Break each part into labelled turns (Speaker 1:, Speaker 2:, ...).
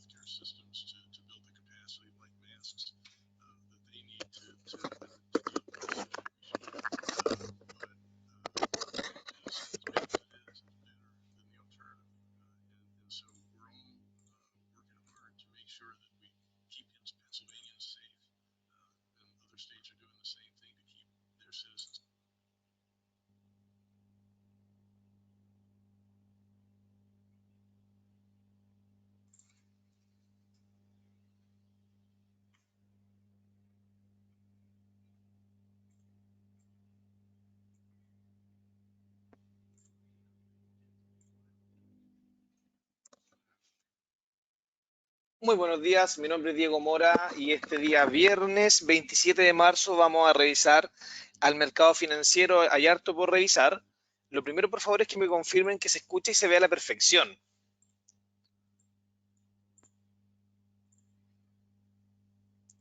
Speaker 1: healthcare systems to build the capacity like masks that they need to deal with the situation. But as great as it is, it's better than the alternative. And so we're all working hard to make sure that we keep Pennsylvania safe, and other states are doing the same thing to keep their citizens.
Speaker 2: Muy buenos días, mi nombre es Diego Mora y este día viernes 27 de marzo vamos a revisar al mercado financiero. Hay harto por revisar. Lo primero, por favor, es que me confirmen que se escuche y se vea a la perfección.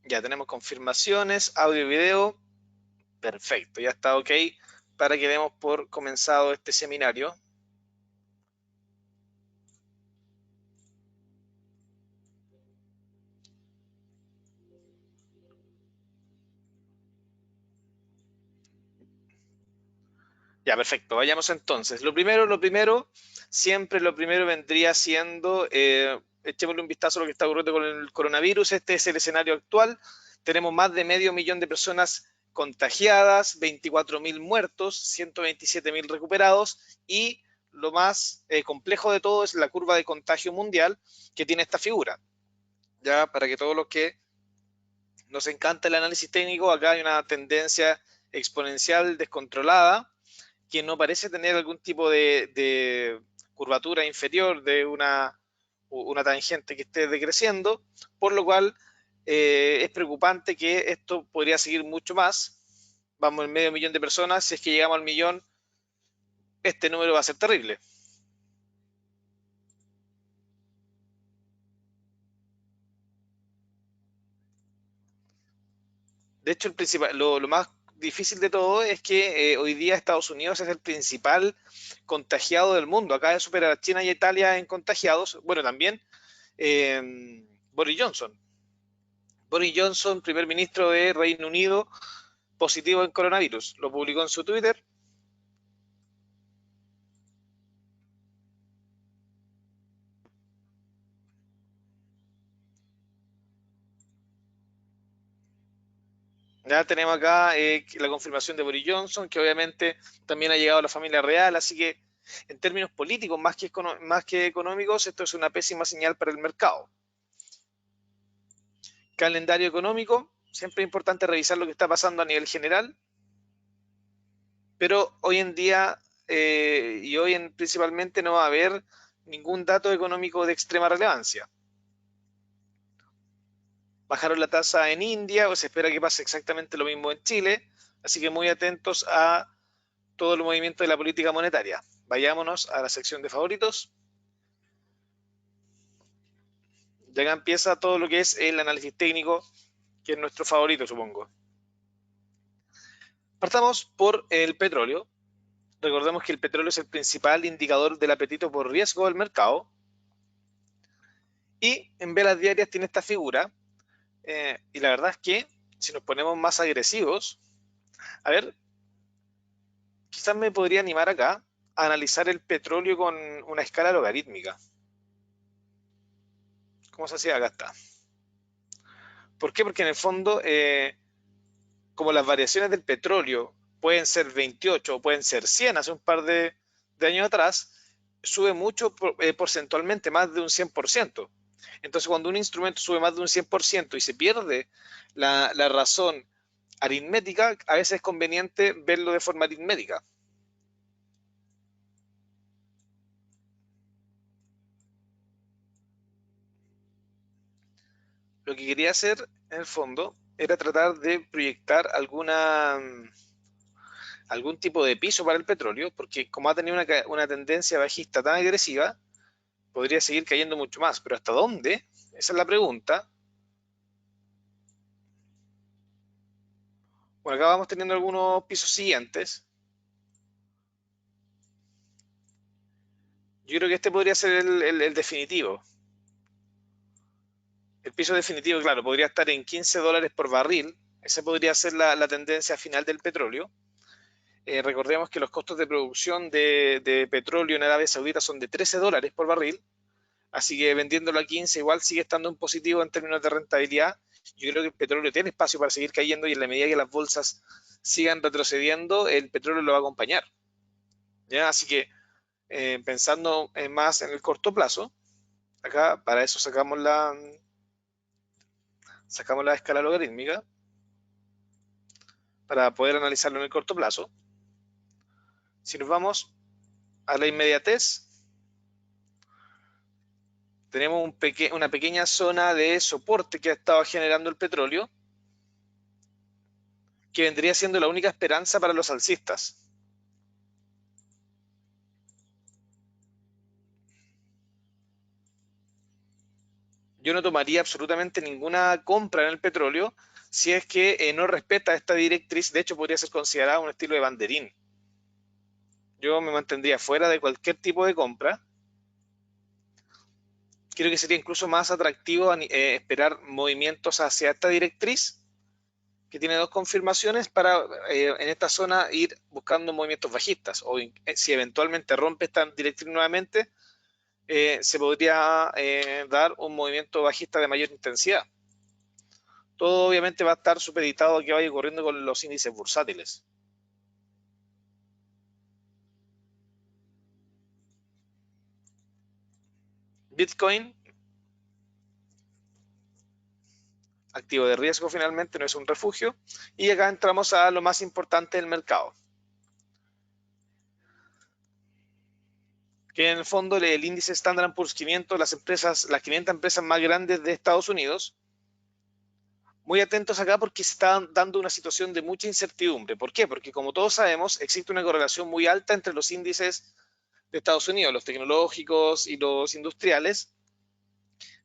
Speaker 2: Ya tenemos confirmaciones, audio y video. Perfecto, ya está ok para que demos por comenzado este seminario. Ya, perfecto. Vayamos entonces. Siempre lo primero vendría siendo, echémosle un vistazo a lo que está ocurriendo con el coronavirus. Este es el escenario actual. Tenemos más de 500.000 de personas contagiadas, 24.000 muertos, 127.000 recuperados y lo más complejo de todo es la curva de contagio mundial que tiene esta figura. Ya, para que todos los que nos encanta el análisis técnico, acá hay una tendencia exponencial descontrolada que no parece tener algún tipo de curvatura inferior de una tangente que esté decreciendo, por lo cual es preocupante que esto podría seguir mucho más. Vamos en 500.000 de personas, si es que llegamos al millón, este número va a ser terrible. De hecho, lo más difícil de todo es que hoy día Estados Unidos es el principal contagiado del mundo. Acaba de superar a China y a Italia en contagiados. Bueno, también Boris Johnson. Boris Johnson, primer ministro de Reino Unido, positivo en coronavirus. Lo publicó en su Twitter. Ya tenemos acá la confirmación de Boris Johnson, que obviamente también ha llegado a la familia real, así que en términos políticos más que económicos, esto es una pésima señal para el mercado. Calendario económico, siempre es importante revisar lo que está pasando a nivel general, pero hoy en día y hoy principalmente no va a haber ningún dato económico de extrema relevancia. Bajaron la tasa en India, o se espera que pase exactamente lo mismo en Chile, así que muy atentos a todo el movimiento de la política monetaria. Vayámonos a la sección de favoritos. Ya acá empieza todo lo que es el análisis técnico, que es nuestro favorito, supongo. Partamos por el petróleo. Recordemos que el petróleo es el principal indicador del apetito por riesgo del mercado. Y en velas diarias tiene esta figura. Y la verdad es que si nos ponemos más agresivos, a ver, quizás me podría animar acá a analizar el petróleo con una escala logarítmica. ¿Cómo se hacía? Acá está. ¿Por qué? Porque en el fondo, como las variaciones del petróleo pueden ser 28 o pueden ser 100 hace un par de años atrás, sube mucho porcentualmente, más de un 100%. Entonces, cuando un instrumento sube más de un 100% y se pierde la razón aritmética, a veces es conveniente verlo de forma aritmética. Lo que quería hacer, en el fondo, era tratar de proyectar algún tipo de piso para el petróleo, porque como ha tenido una tendencia bajista tan agresiva, podría seguir cayendo mucho más. Pero ¿hasta dónde? Esa es la pregunta. Bueno, acá vamos teniendo algunos pisos siguientes. Yo creo que este podría ser el definitivo. El piso definitivo, claro, podría estar en $15 por barril. Esa podría ser la tendencia final del petróleo. Recordemos que los costos de producción de petróleo en Arabia Saudita son de $13 por barril. Así que vendiéndolo a 15 igual sigue estando en positivo en términos de rentabilidad. Yo creo que el petróleo tiene espacio para seguir cayendo y en la medida que las bolsas sigan retrocediendo, el petróleo lo va a acompañar. ¿Ya? Así que pensando más en el corto plazo, acá para eso sacamos la escala logarítmica para poder analizarlo en el corto plazo. Si nos vamos a la inmediatez, tenemos una pequeña zona de soporte que ha estado generando el petróleo, que vendría siendo la única esperanza para los alcistas. Yo no tomaría absolutamente ninguna compra en el petróleo si es que no respeta esta directriz. De hecho, podría ser considerada un estilo de banderín. Yo me mantendría fuera de cualquier tipo de compra. Creo que sería incluso más atractivo esperar movimientos hacia esta directriz, que tiene dos confirmaciones, para en esta zona ir buscando movimientos bajistas. O si eventualmente rompe esta directriz nuevamente, se podría dar un movimiento bajista de mayor intensidad. Todo obviamente va a estar supeditado a que vaya ocurriendo con los índices bursátiles. Bitcoin, activo de riesgo finalmente, no es un refugio. Y acá entramos a lo más importante del mercado, que en el fondo el índice Standard Poor's 500, las 500 empresas más grandes de Estados Unidos. Muy atentos acá porque se está dando una situación de mucha incertidumbre. ¿Por qué? Porque como todos sabemos, existe una correlación muy alta entre los índices de Estados Unidos, los tecnológicos y los industriales.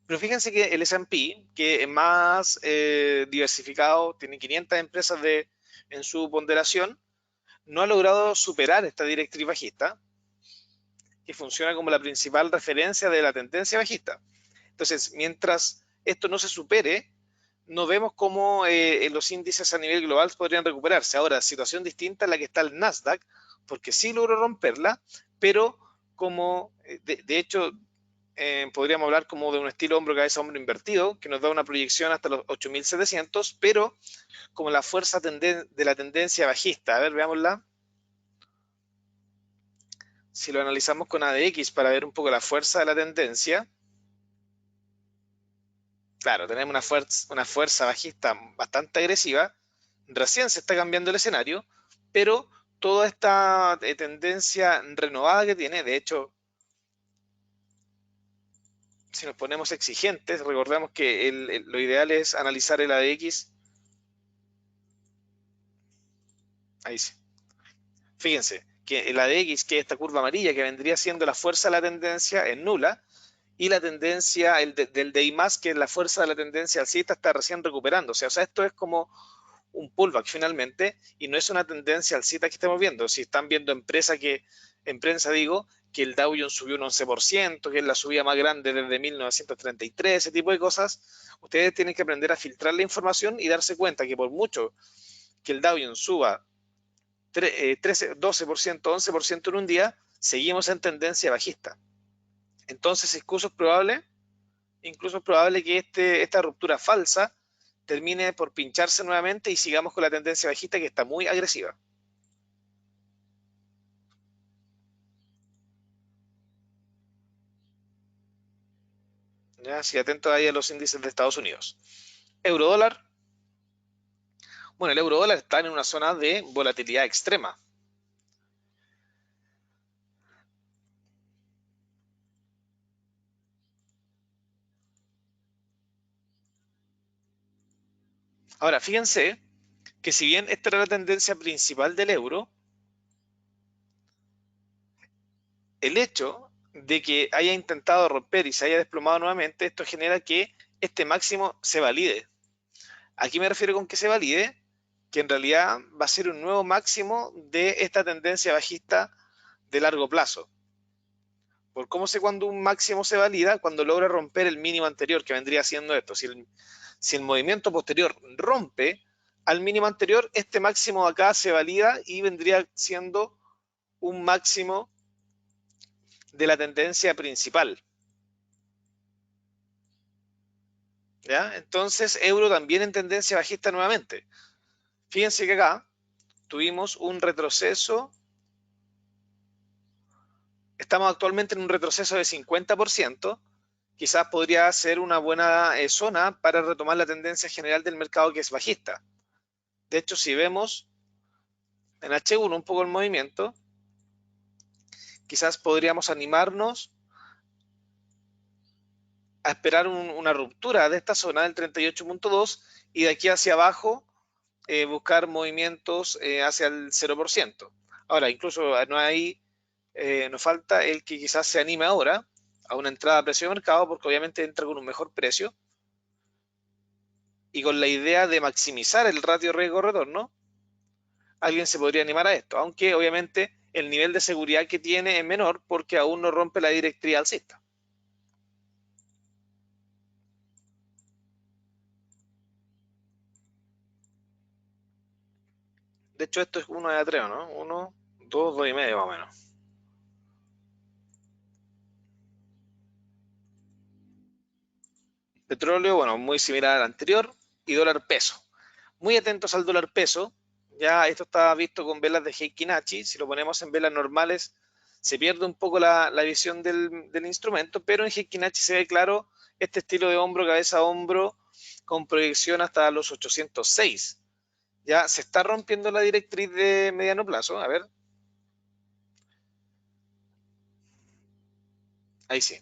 Speaker 2: Pero fíjense que el S&P, que es más diversificado, tiene 500 empresas en su ponderación, no ha logrado superar esta directriz bajista, que funciona como la principal referencia de la tendencia bajista. Entonces, mientras esto no se supere, no vemos cómo los índices a nivel global podrían recuperarse. Ahora, situación distinta a la que está el Nasdaq, porque sí logró romperla, pero como, de hecho, podríamos hablar como de un estilo hombro, cabeza, hombro invertido, que nos da una proyección hasta los 8.700, pero como la fuerza de la tendencia bajista. A ver, veámosla. Si lo analizamos con ADX para ver un poco la fuerza de la tendencia, claro, tenemos una fuerza bajista bastante agresiva. Recién se está cambiando el escenario, pero toda esta tendencia renovada que tiene, de hecho, si nos ponemos exigentes, recordemos que lo ideal es analizar el ADX. Ahí sí. Fíjense que el ADX, que es esta curva amarilla que vendría siendo la fuerza de la tendencia, es nula, y la tendencia del DI+, que es la fuerza de la tendencia alcista, está recién recuperándose. O sea, esto es como un pullback finalmente, y no es una tendencia alcista que estemos viendo. Si están viendo en prensa digo, que el Dow Jones subió un 11%, que es la subida más grande desde 1933, ese tipo de cosas, ustedes tienen que aprender a filtrar la información y darse cuenta que por mucho que el Dow Jones suba 13, 12%, 11% en un día, seguimos en tendencia bajista. Entonces, incluso es probable que esta ruptura falsa termine por pincharse nuevamente y sigamos con la tendencia bajista, que está muy agresiva. ¿Ya? Así atento ahí a los índices de Estados Unidos. Eurodólar. Bueno, el eurodólar está en una zona de volatilidad extrema. Ahora, fíjense que si bien esta era la tendencia principal del euro, el hecho de que haya intentado romper y se haya desplomado nuevamente, esto genera que este máximo se valide. Aquí me refiero con que se valide, que en realidad va a ser un nuevo máximo de esta tendencia bajista de largo plazo. ¿Por cómo sé cuándo un máximo se valida? Cuando logra romper el mínimo anterior, que vendría siendo esto. Si el movimiento posterior rompe al mínimo anterior, este máximo acá se valida y vendría siendo un máximo de la tendencia principal. ¿Ya? Entonces, euro también en tendencia bajista nuevamente. Fíjense que acá tuvimos un retroceso. Estamos actualmente en un retroceso de 50%. Quizás podría ser una buena zona para retomar la tendencia general del mercado, que es bajista. De hecho, si vemos en H1 un poco el movimiento, quizás podríamos animarnos a esperar una ruptura de esta zona del 38.2 y de aquí hacia abajo buscar movimientos hacia el 0%. Ahora, incluso no hay, nos falta el que quizás se anime ahora a una entrada a precio de mercado, porque obviamente entra con un mejor precio y con la idea de maximizar el ratio riesgo-retorno. Alguien se podría animar a esto, aunque obviamente el nivel de seguridad que tiene es menor porque aún no rompe la directriz alcista. De hecho, esto es 1 de 3, ¿no? 1, 2, 2 y medio más o menos. Petróleo, bueno, muy similar al anterior. Y dólar peso. Muy atentos al dólar peso. Ya esto está visto con velas de Heikin Achi. Si lo ponemos en velas normales, se pierde un poco la visión del instrumento, pero en Heikin Achi se ve claro este estilo de hombro, cabeza, hombro, con proyección hasta los 806. Ya se está rompiendo la directriz de mediano plazo. A ver, ahí sí.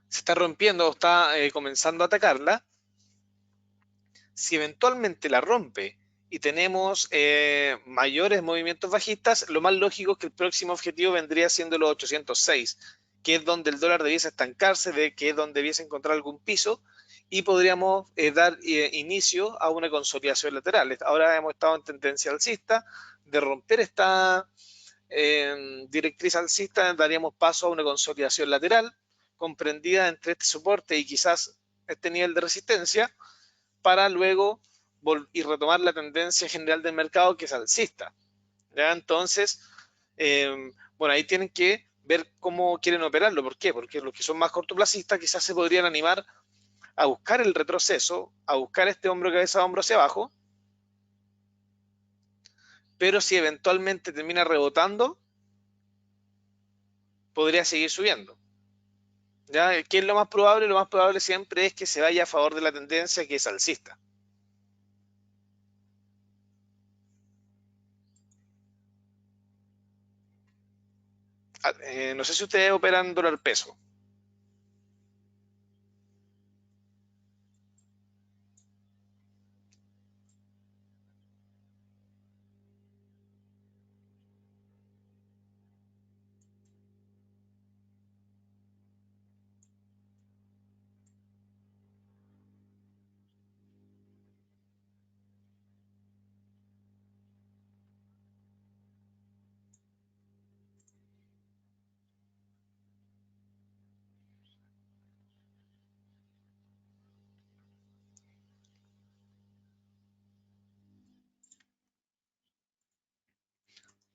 Speaker 2: Se está rompiendo o está comenzando a atacarla. Si eventualmente la rompe y tenemos mayores movimientos bajistas, lo más lógico es que el próximo objetivo vendría siendo los 806, que es donde el dólar debiese estancarse, que es donde debiese encontrar algún piso y podríamos dar inicio a una consolidación lateral. Ahora hemos estado en tendencia alcista, de romper esta directriz alcista daríamos paso a una consolidación lateral comprendida entre este soporte y quizás este nivel de resistencia, para luego y retomar la tendencia general del mercado, que es alcista. ¿Ya? Entonces, bueno, ahí tienen que ver cómo quieren operarlo. ¿Por qué? Porque los que son más cortoplacistas quizás se podrían animar a buscar el retroceso, a buscar este hombro, cabeza, hombro hacia abajo, pero si eventualmente termina rebotando, podría seguir subiendo. ¿Ya? ¿Qué es lo más probable? Lo más probable siempre es que se vaya a favor de la tendencia, que es alcista. No sé si ustedes operan dólar peso.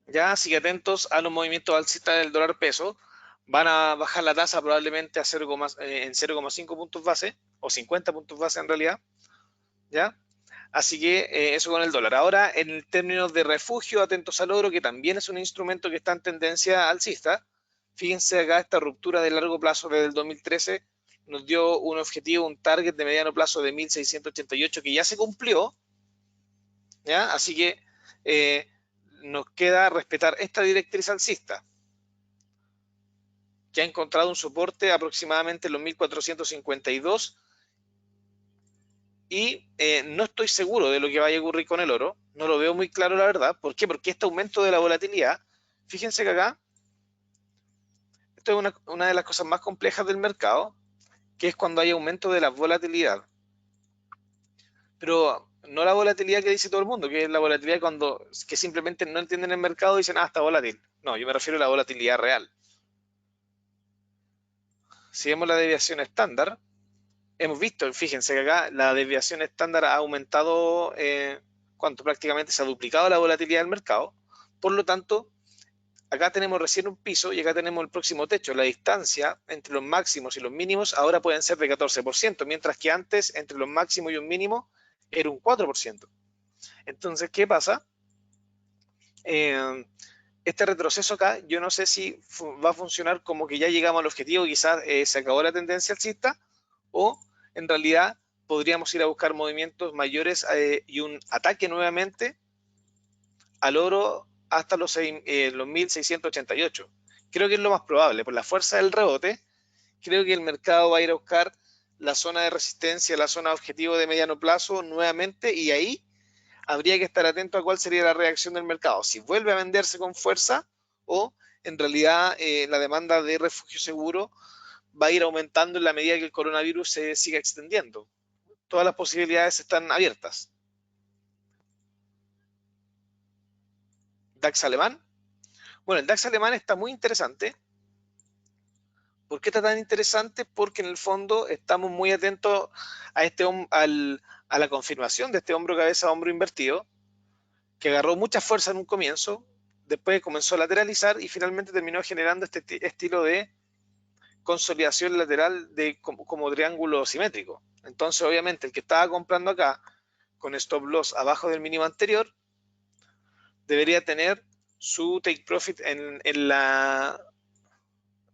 Speaker 2: Ya, así que atentos a los movimientos alcistas del dólar peso. Van a bajar la tasa probablemente a 0, en 0,5 puntos base, o 50 puntos base en realidad. ¿Ya? Así que eso con el dólar. Ahora, en el términos de refugio, atentos al oro, que también es un instrumento que está en tendencia alcista. Fíjense acá, esta ruptura de largo plazo desde el 2013 nos dio un objetivo, un target de mediano plazo de 1688, que ya se cumplió. ¿Ya? Así que nos queda respetar esta directriz alcista, que ha encontrado un soporte aproximadamente en los 1452, y no estoy seguro de lo que vaya a ocurrir con el oro, no lo veo muy claro la verdad. ¿Por qué? Porque este aumento de la volatilidad, fíjense que acá, esto es una de las cosas más complejas del mercado, que es cuando hay aumento de la volatilidad. Pero no la volatilidad que dice todo el mundo, que es la volatilidad que simplemente no entienden el mercado y dicen, ah, está volátil. No, yo me refiero a la volatilidad real. si vemos la desviación estándar, hemos visto, fíjense que acá la desviación estándar ha aumentado, ¿cuánto? Prácticamente se ha duplicado la volatilidad del mercado. Por lo tanto, acá tenemos recién un piso y acá tenemos el próximo techo. La distancia entre los máximos y los mínimos ahora pueden ser de 14%, mientras que antes entre los máximos y un mínimo era un 4%. Entonces, ¿qué pasa? Eh, este retroceso acá, yo no sé si va a funcionar como que ya llegamos al objetivo, quizás se acabó la tendencia alcista, o en realidad podríamos ir a buscar movimientos mayores y un ataque nuevamente al oro hasta los 1688. Creo que es lo más probable, por la fuerza del rebote, creo que el mercado va a ir a buscar la zona de resistencia, la zona de objetivo de mediano plazo nuevamente, y ahí habría que estar atento a cuál sería la reacción del mercado, si vuelve a venderse con fuerza o en realidad la demanda de refugio seguro va a ir aumentando en la medida que el coronavirus se siga extendiendo. Todas las posibilidades están abiertas. DAX alemán. Bueno, el DAX alemán está muy interesante. ¿Por qué está tan interesante? Porque en el fondo estamos muy atentos a, a la confirmación de este hombro cabeza hombro invertido, que agarró mucha fuerza en un comienzo, después comenzó a lateralizar y finalmente terminó generando este estilo de consolidación lateral de como triángulo simétrico. Entonces, obviamente, el que estaba comprando acá con stop loss abajo del mínimo anterior debería tener su take profit en la...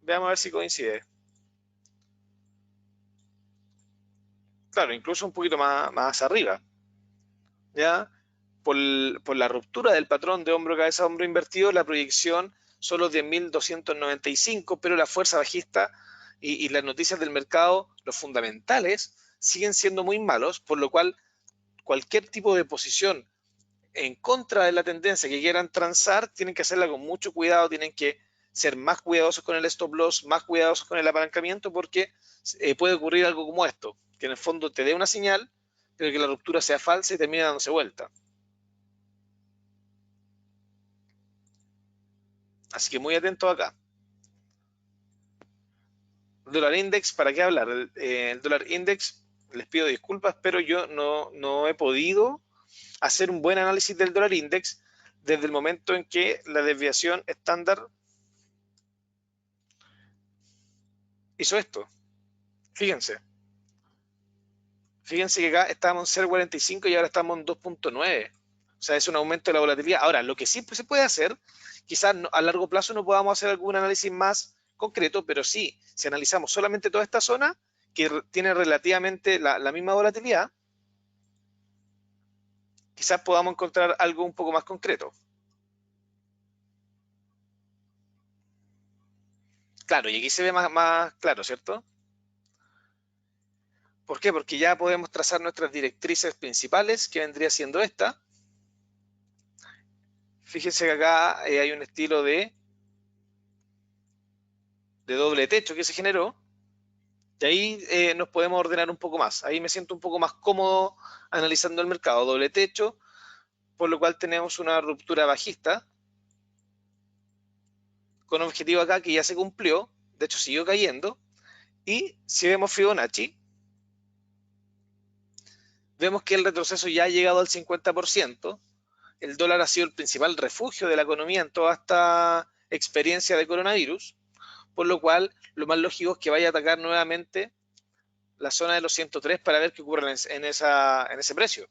Speaker 2: Veamos a ver si coincide. Claro, incluso un poquito más arriba. ¿Ya? Por la ruptura del patrón de hombro, cabeza, hombro invertido, la proyección son los 10.295, pero la fuerza bajista y las noticias del mercado, los fundamentales, siguen siendo muy malos, por lo cual cualquier tipo de posición en contra de la tendencia que quieran transar, tienen que hacerla con mucho cuidado, tienen que ser más cuidadosos con el stop loss, más cuidadosos con el apalancamiento, porque puede ocurrir algo como esto, que en el fondo te dé una señal, pero que la ruptura sea falsa y termine dándose vuelta. Así que muy atento acá. Dólar index, ¿para qué hablar? El dólar index, les pido disculpas, pero yo no he podido hacer un buen análisis del dólar index desde el momento en que la desviación estándar hizo esto. Fíjense, fíjense que acá estábamos en 0,45 y ahora estamos en 2,9. O sea, es un aumento de la volatilidad. Ahora, lo que sí se puede hacer, quizás a largo plazo no podamos hacer algún análisis más concreto, pero sí, si analizamos solamente toda esta zona, que tiene relativamente la misma volatilidad, quizás podamos encontrar algo un poco más concreto. Claro, y aquí se ve más claro, ¿cierto? ¿Por qué? Porque ya podemos trazar nuestras directrices principales, que vendría siendo esta. Fíjense que acá hay un estilo de doble techo que se generó, y ahí nos podemos ordenar un poco más. Ahí me siento un poco más cómodo analizando el mercado. Doble techo, por lo cual tenemos una ruptura bajista con objetivo acá que ya se cumplió, de hecho siguió cayendo. Y si vemos Fibonacci, vemos que el retroceso ya ha llegado al 50%. El dólar ha sido el principal refugio de la economía en toda esta experiencia de coronavirus, por lo cual lo más lógico es que vaya a atacar nuevamente la zona de los 103 para ver qué ocurre en ese precio.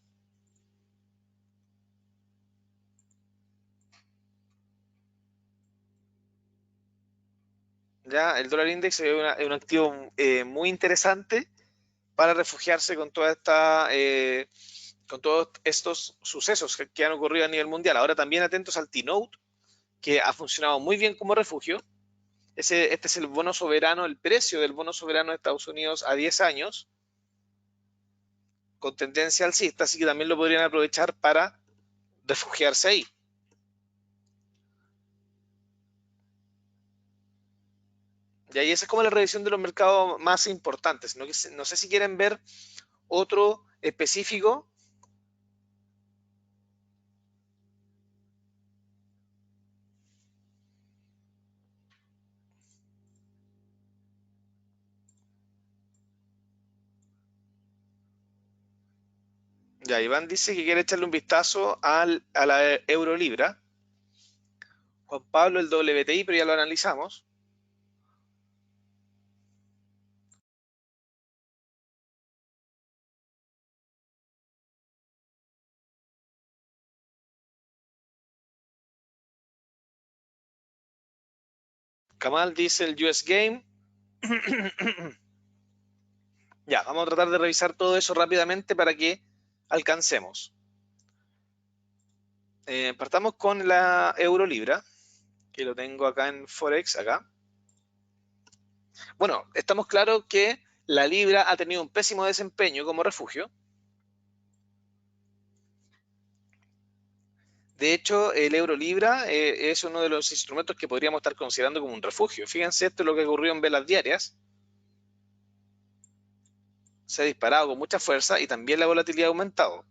Speaker 2: ¿Ya? El dólar index es un activo muy interesante para refugiarse con todos estos sucesos que han ocurrido a nivel mundial. Ahora también atentos al T-Note, que ha funcionado muy bien como refugio. Este es el bono soberano, el precio del bono soberano de Estados Unidos a 10 años, con tendencia alcista, así que también lo podrían aprovechar para refugiarse ahí. Y ahí esa es como la revisión de los mercados más importantes. No sé si quieren ver otro específico. Ya, Iván dice que quiere echarle un vistazo a la euro libra. Juan Pablo, el WTI, pero ya lo analizamos. Kamal dice el US Game. Ya, vamos a tratar de revisar todo eso rápidamente para que alcancemos. Partamos con la euro libra, que lo tengo acá en Forex, acá. Bueno, estamos claros que la libra ha tenido un pésimo desempeño como refugio. De hecho, el euro libra es uno de los instrumentos que podríamos estar considerando como un refugio. Fíjense esto es lo que ocurrió en velas diarias. Se ha disparado con mucha fuerza y también la volatilidad ha aumentado.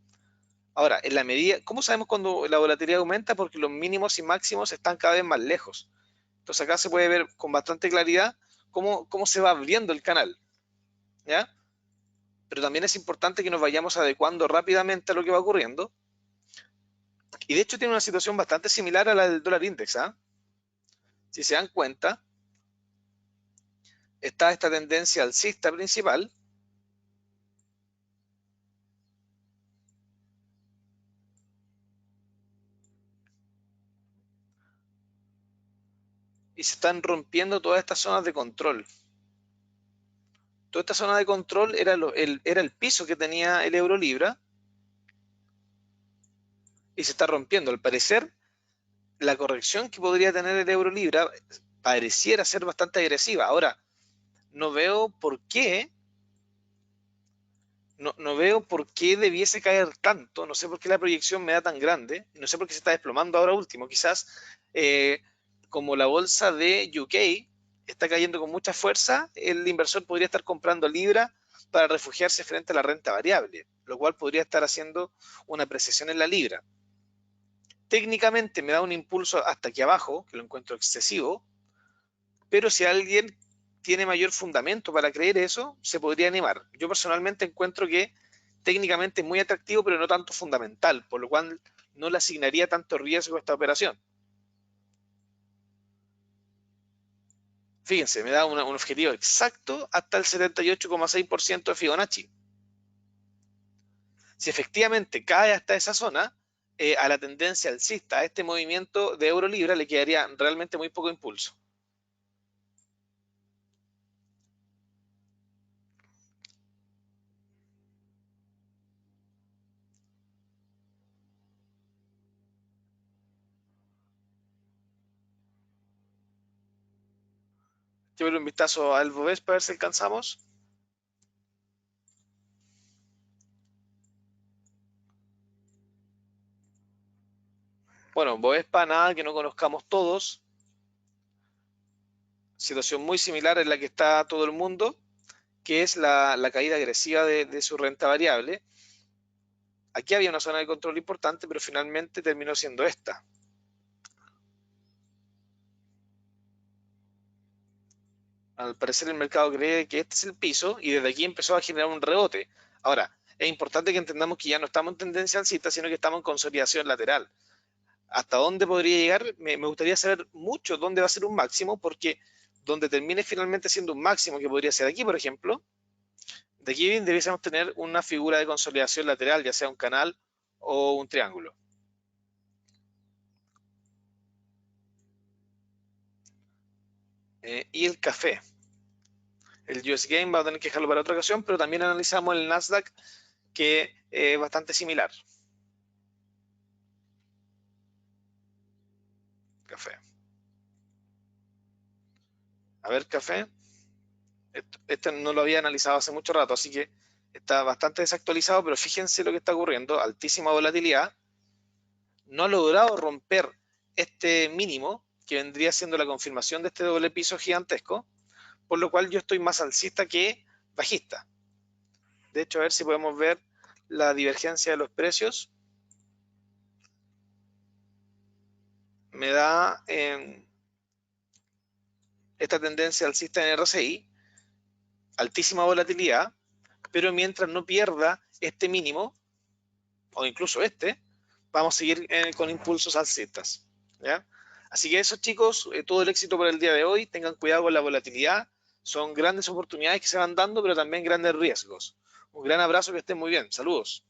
Speaker 2: Ahora, en la medida, ¿cómo sabemos cuando la volatilidad aumenta? Porque los mínimos y máximos están cada vez más lejos. Entonces acá se puede ver con bastante claridad cómo se va abriendo el canal, ¿ya? Pero también es importante que nos vayamos adecuando rápidamente a lo que va ocurriendo. Y de hecho tiene una situación bastante similar a la del dólar index, ¿ah? Si se dan cuenta, está esta tendencia alcista principal y se están rompiendo todas estas zonas de control. Toda esta zona de control era el piso que tenía el euro libra y se está rompiendo. Al parecer, la corrección que podría tener el euro libra pareciera ser bastante agresiva. Ahora, no veo por qué, no veo por qué debiese caer tanto, no sé por qué la proyección me da tan grande, no sé por qué se está desplomando ahora último, quizás eh, como la bolsa de UK está cayendo con mucha fuerza, el inversor podría estar comprando libra para refugiarse frente a la renta variable, lo cual podría estar haciendo una apreciación en la libra. Técnicamente me da un impulso hasta aquí abajo, que lo encuentro excesivo, pero si alguien tiene mayor fundamento para creer eso, se podría animar. Yo personalmente encuentro que técnicamente es muy atractivo, pero no tanto fundamental, por lo cual no le asignaría tanto riesgo a esta operación. Fíjense, me da un objetivo exacto hasta el 78,6% de Fibonacci. Si efectivamente cae hasta esa zona, a la tendencia alcista, a este movimiento de euro libra, le quedaría realmente muy poco impulso. Llevo un vistazo al Bovespa para ver si alcanzamos. Bueno, Bovespa, nada que no conozcamos todos. Situación muy similar en la que está todo el mundo, que es la caída agresiva de su renta variable. Aquí había una zona de control importante, pero finalmente terminó siendo esta. Al parecer el mercado cree que este es el piso y desde aquí empezó a generar un rebote. Ahora, es importante que entendamos que ya no estamos en tendencia alcista, sino que estamos en consolidación lateral. ¿Hasta dónde podría llegar? Me gustaría saber mucho dónde va a ser un máximo, porque donde termine finalmente siendo un máximo, que podría ser aquí, por ejemplo, de aquí debiésemos tener una figura de consolidación lateral, ya sea un canal o un triángulo. Y el café. El US Game va a tener que dejarlo para otra ocasión, pero también analizamos el Nasdaq, que es bastante similar. Café. A ver, café. Este no lo había analizado hace mucho rato, así que está bastante desactualizado, pero fíjense lo que está ocurriendo. Altísima volatilidad. No ha logrado romper este mínimo, que vendría siendo la confirmación de este doble piso gigantesco, por lo cual yo estoy más alcista que bajista. De hecho, a ver si podemos ver la divergencia de los precios. Me da esta tendencia alcista en RSI, altísima volatilidad, pero mientras no pierda este mínimo, o incluso este, vamos a seguir con impulsos alcistas, ¿ya? Así que eso, chicos, todo el éxito para el día de hoy. Tengan cuidado con la volatilidad. Son grandes oportunidades que se van dando, pero también grandes riesgos. Un gran abrazo, que estén muy bien. Saludos.